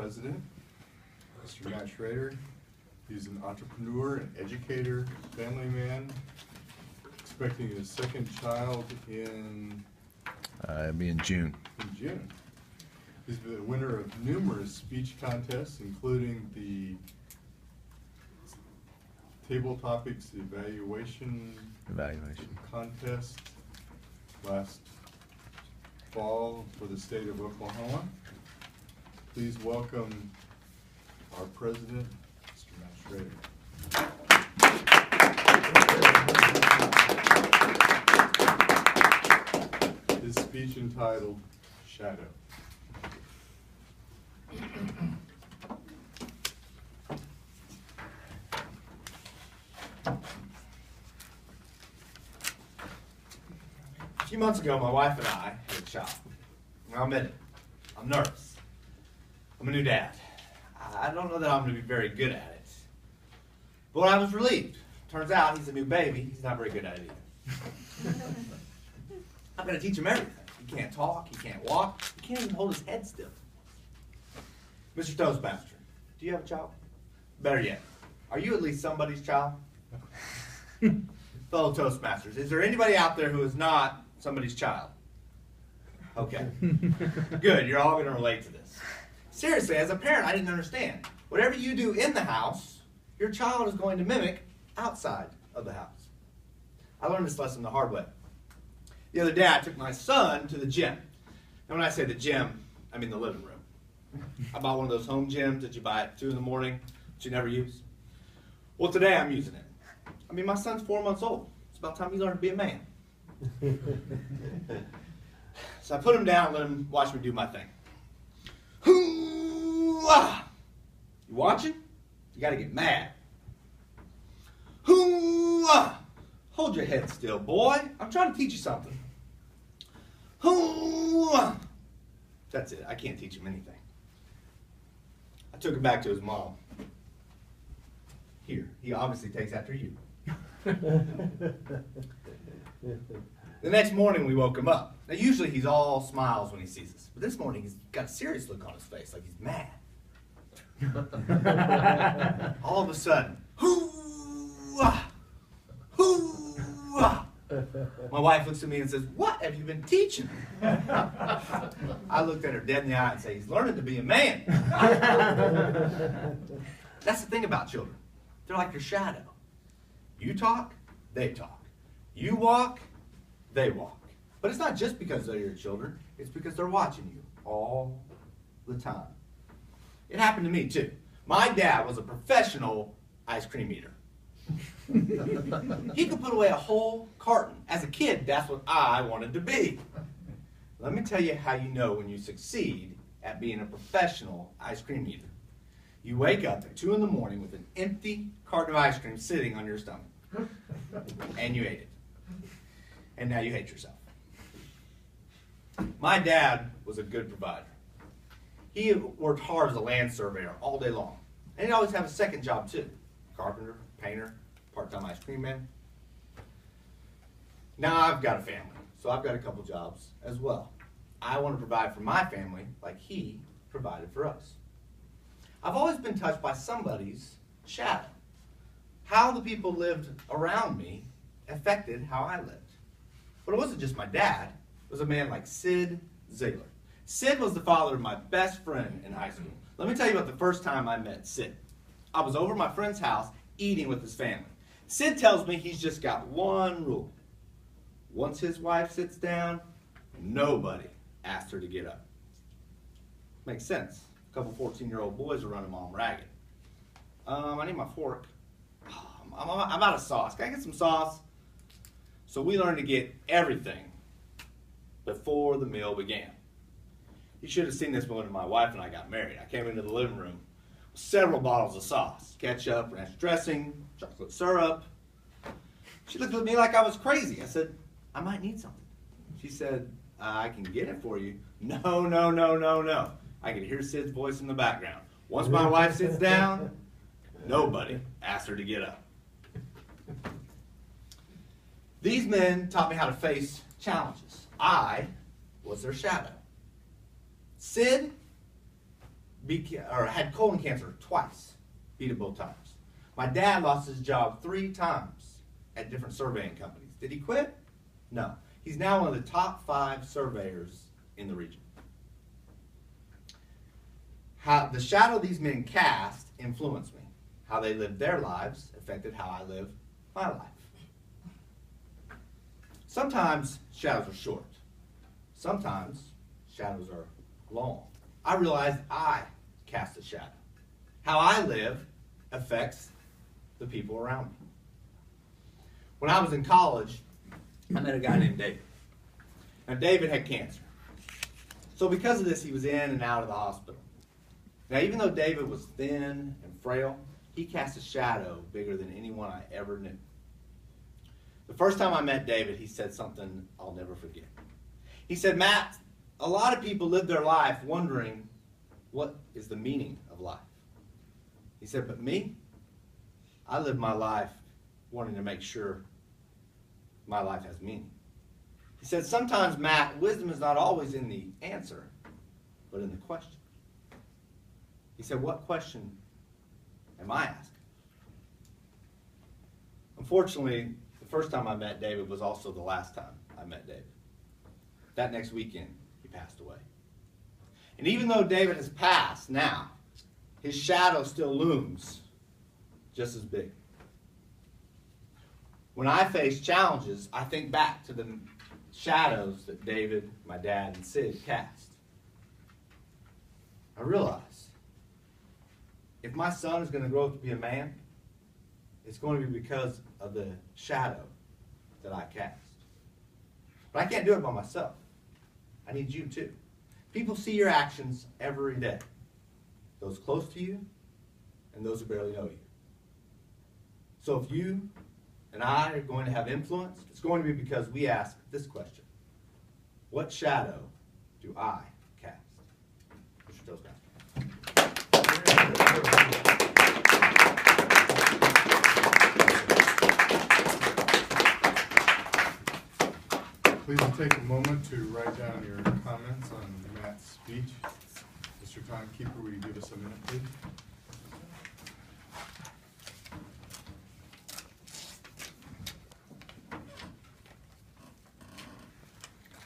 president, Mr. Matt Schrader. He's an entrepreneur, an educator, family man, expecting his second child in It'll be in June. June. He's the winner of numerous speech contests, including the Table Topics Evaluation contest last fall for the state of Oklahoma. Please welcome our president, Mr. Matt Schrader. His speech entitled Shadow. A few months ago, my wife and I had a child. I'll admit it, I'm nervous. I'm a new dad. I don't know that I'm going to be very good at it. But I was relieved. Turns out he's a new baby. He's not very good at it either. I'm going to teach him everything. He can't talk. He can't walk. He can't even hold his head still. Mr. Toastmaster, do you have a child? Better yet, are you at least somebody's child? Fellow Toastmasters, is there anybody out there who is not somebody's child? Okay. Good, you're all going to relate to this. Seriously, as a parent, I didn't understand. Whatever you do in the house, your child is going to mimic outside of the house. I learned this lesson the hard way. The other day, I took my son to the gym. And when I say the gym, I mean the living room. I bought one of those home gyms that you buy at 2 in the morning that you never use. Well, today I'm using it. I mean, my son's 4 months old. It's about time he learned to be a man. So I put him down and let him watch me do my thing. Hoo-ah! You watching? You got to get mad. Hoo-ah! Hold your head still, boy. I'm trying to teach you something. Hoo-ah! That's it. I can't teach him anything. I took him back to his mom. Here, he obviously takes after you. The next morning we woke him up. Now usually he's all smiles when he sees us, but this morning he's got a serious look on his face, like he's mad. All of a sudden, hoo-ah! Hoo-ah! My wife looks at me and says, "What have you been teaching him?" I looked at her dead in the eye and said, "He's learning to be a man." That's the thing about children. They're like your shadow. You talk, they talk. You walk, they walk. But it's not just because they're your children. It's because they're watching you all the time. It happened to me too. My dad was a professional ice cream eater. He could put away a whole carton. As a kid, that's what I wanted to be. Let me tell you how you know when you succeed at being a professional ice cream eater. You wake up at 2 in the morning with an empty carton of ice cream sitting on your stomach. And you ate it. And now you hate yourself. My dad was a good provider. He worked hard as a land surveyor all day long. And he'd always have a second job too. Carpenter, painter, part-time ice cream man. Now I've got a family, so I've got a couple jobs as well. I want to provide for my family like he provided for us. I've always been touched by somebody's shadow. How the people lived around me affected how I lived. But it wasn't just my dad. It was a man like Sid Ziegler. Sid was the father of my best friend in high school. Let me tell you about the first time I met Sid. I was over at my friend's house eating with his family. Sid tells me he's just got one rule. Once his wife sits down, nobody asks her to get up. Makes sense. A couple 14-year-old boys are running mom ragged. I need my fork. I'm out of sauce. Can I get some sauce? So we learned to get everything before the meal began. You should have seen this when my wife and I got married. I came into the living room with several bottles of sauce. Ketchup, ranch dressing, chocolate syrup. She looked at me like I was crazy. I said, "I might need something." She said, "I can get it for you." No, no, no, no, no. I could hear Sid's voice in the background. Once my wife sits down, nobody asks her to get up. These men taught me how to face challenges. I was their shadow. Sid had colon cancer twice, beat it both times. My dad lost his job 3 times at different surveying companies. Did he quit? No. He's now one of the top 5 surveyors in the region. How the shadow these men cast influenced me. How they lived their lives affected how I live my life. Sometimes shadows are short. Sometimes shadows are long. I realized I cast a shadow. How I live affects the people around me. When I was in college, I met a guy named David. Now, David had cancer. So because of this, he was in and out of the hospital. Now, even though David was thin and frail, he cast a shadow bigger than anyone I ever knew. The first time I met David, he said something I'll never forget. He said, "Matt, a lot of people live their life wondering what is the meaning of life." He said, "But me, I live my life wanting to make sure my life has meaning." He said, "Sometimes, Matt, wisdom is not always in the answer, but in the question." He said, "What question am I asking?" Unfortunately, the first time I met David was also the last time I met David. That next weekend, he passed away. And even though David has passed now, his shadow still looms just as big. When I face challenges, I think back to the shadows that David, my dad, and Sid cast. I realize if my son is going to grow up to be a man, it's going to be because of the shadow that I cast. But I can't do it by myself. I need you too. People see your actions every day. Those close to you and those who barely know you. So if you and I are going to have influence, it's going to be because we ask this question: what shadow do I cast? Mr. Toastmaster. Please take a moment to write down your comments on Matt's speech. Mr. Timekeeper, will you give us a minute, please?